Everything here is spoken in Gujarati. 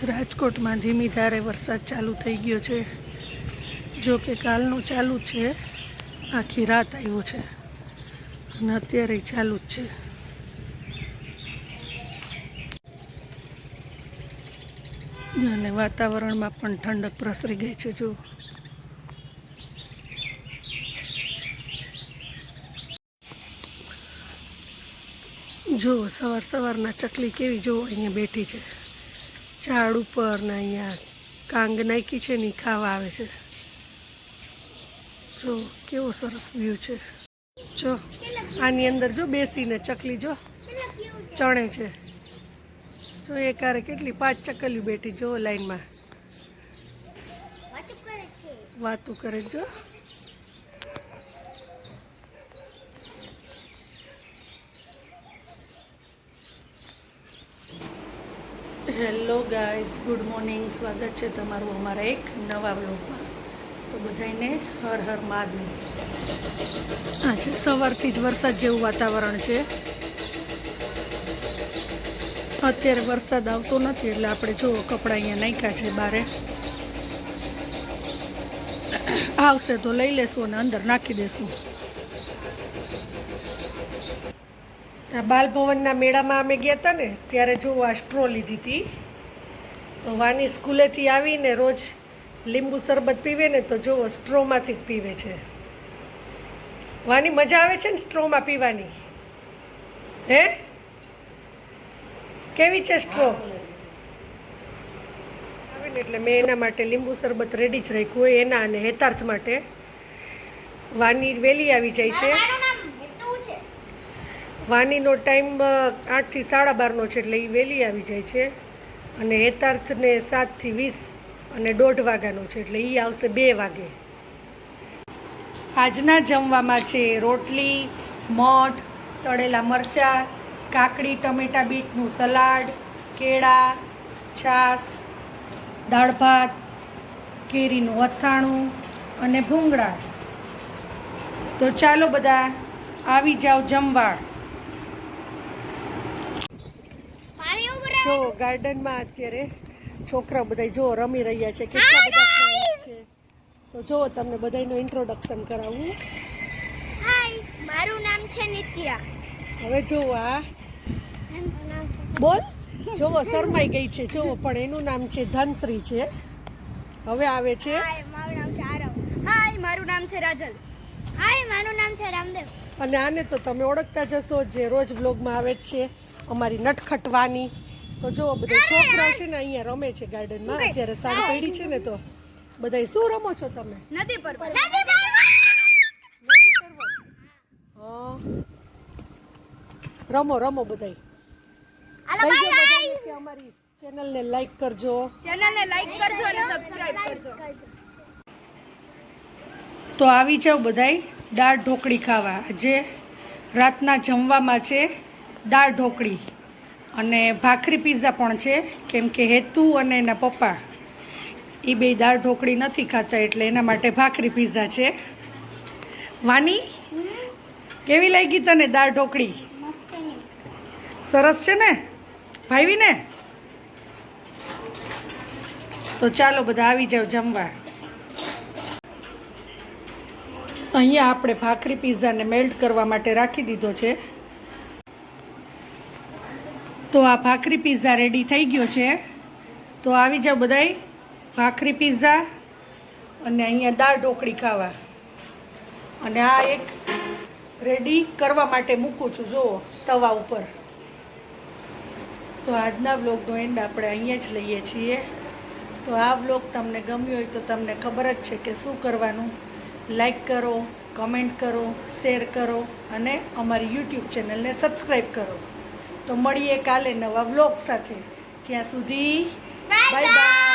રાજકોટમાં ધીમી ધારે વરસાદ ચાલુ થઈ ગયો છે. જો કે કાલનો ચાલુ છે, આખી રાત આવ્યો છે અને અત્યારે ચાલુ જ છે. અને વાતાવરણમાં પણ ઠંડક પ્રસરી ગઈ છે. જો સવારના ચકલી કેવી જો અહીંયા બેઠી છે ઝાડ ઉપર ને અહીંયા કાંગ નાખી છે ને ખાવા આવે છે. જો કેવો સરસ વ્યૂ છે. જો આની અંદર જો બેસીને ચકલી જો ચણે છે. જો એકારે કેટલી 5 ચકલીઓ બેઠી જો લાઈનમાં વાતું કરે. જો હેલો ગાઈઝ, ગુડ મોર્નિંગ. સ્વાગત છે તમારું અમારા એક નવા વ્લોગમાં. તો બધાને હર હર મહાદેવ. આજે સવારથી જ વરસાદ જેવું વાતાવરણ છે. અત્યારે વરસાદ આવતો નથી એટલે આપણે જો કપડાં અહીંયા નાખ્યા છે બારે. આવશે તો લઈ લેશું અને અંદર નાખી દેશું. બાલભવનના મેળામાં અમે ગયા હતા ને ત્યારે જો આ સ્ટ્રો લીધી હતી. તો વાની સ્કૂલેથી આવીને રોજ લીંબુ શરબત પીવે ને તો જુઓ સ્ટ્રોમાંથી જ પીવે છે. વાની મજા આવે છે ને સ્ટ્રોમાં પીવાની? હે, કેવી છે સ્ટ્રો? આવે ને એટલે મેં એના માટે લીંબુ શરબત રેડી જ રાખ્યું હોય એના અને હેતાર્થ માટે. વાની વહેલી આવી જાય છે. વાનીનો ટાઈમ 8 થી 12:30 છે એટલે એ વહેલી આવી જાય છે. અને હેતાર્થને 7 થી 20 અને 1:30 વાગ્યાનો છે એટલે એ આવશે 2 વાગે. આજના જમવામાં છે રોટલી, મઠ, તળેલા મરચાં, કાકડી, ટમેટા, બીટનું સલાડ, કેળા, છાશ, દાળ ભાત, કેરીનું અથાણું અને ભૂંગળા. તો ચાલો બધા આવી જાઓ જમવા. જો ગાર્ડનમાં અત્યારે છોકરા બધા જો રમી રહ્યા છે. કેટલા બધા ફ્રેન્ડ્સ છે. તો જો તમને બધાનું ઇન્ટ્રોડક્શન કરાવું. હાય, મારું નામ છે નિત્યા. હવે જો આ બોલ. જોવો શરમાઈ ગઈ છે જોવો, પણ એનું નામ છે ધનશ્રી છે. હવે આવે છે હાય, મારું નામ છે આરવ. હાય, મારું નામ છે રાજલ. હાય, મારું નામ છે રામદેવ. અને આને તો તમે ઓળખતા જશો જે રોજ વ્લોગમાં આવે જ છે, અમારી નટખટવાની. તો જો બધા છોકરાઓ છે ને અહીંયા રમે છે ગાર્ડનમાં. અત્યારે સાંજ પડી છે ને તો બધા શું રમો છો તમે? નદી પર. નદી પર્વત. હા, રમો બધાય. કે અમારી ચેનલને લાઈક કરજો અને સબસ્ક્રાઇબ કરજો. તો આવી જાવ બધાય દાળ ઢોકળી ખાવા. આજે રાતના જમવામાં છે દાળ ઢોકળી અને ભાખરી પીઝા પણ છે. કેમ કે હેતુ અને એના પપ્પા એ બે દાળ ઢોકળી નથી ખાતા એટલે એના માટે ભાખરી પીઝા છે. વાની, કેવી લાગી તને દાળ ઢોકળી? સરસ છે ને? ભાવી ને? તો ચાલો બધા આવી જાવ જમવા. અહીંયા આપણે ભાખરી પીઝાને મેલ્ટ કરવા માટે રાખી દીધો છે. તો આ ભાખરી પીઝા રેડી થઈ ગયો છે. તો આવી જાવ બધાય ભાખરી પીઝા અને અહીંયા દાળ ઢોકળી ખાવા. અને આ એક રેડી કરવા માટે મૂકું છું જુઓ તવા ઉપર. તો આજના વ્લોગનો એન્ડ આપણે અહીંયા જ લઈએ છીએ. તો આ વ્લોગ તમને ગમ્યો હોય તો તમને ખબર જ છે કે શું કરવાનું. લાઈક કરો, કમેન્ટ કરો, શેર કરો અને અમારી યુટ્યુબ ચેનલને સબસ્ક્રાઈબ કરો. તો મળીએ કાલે નવા વ્લોગ સાથે. ત્યાં સુધી બાય બાય.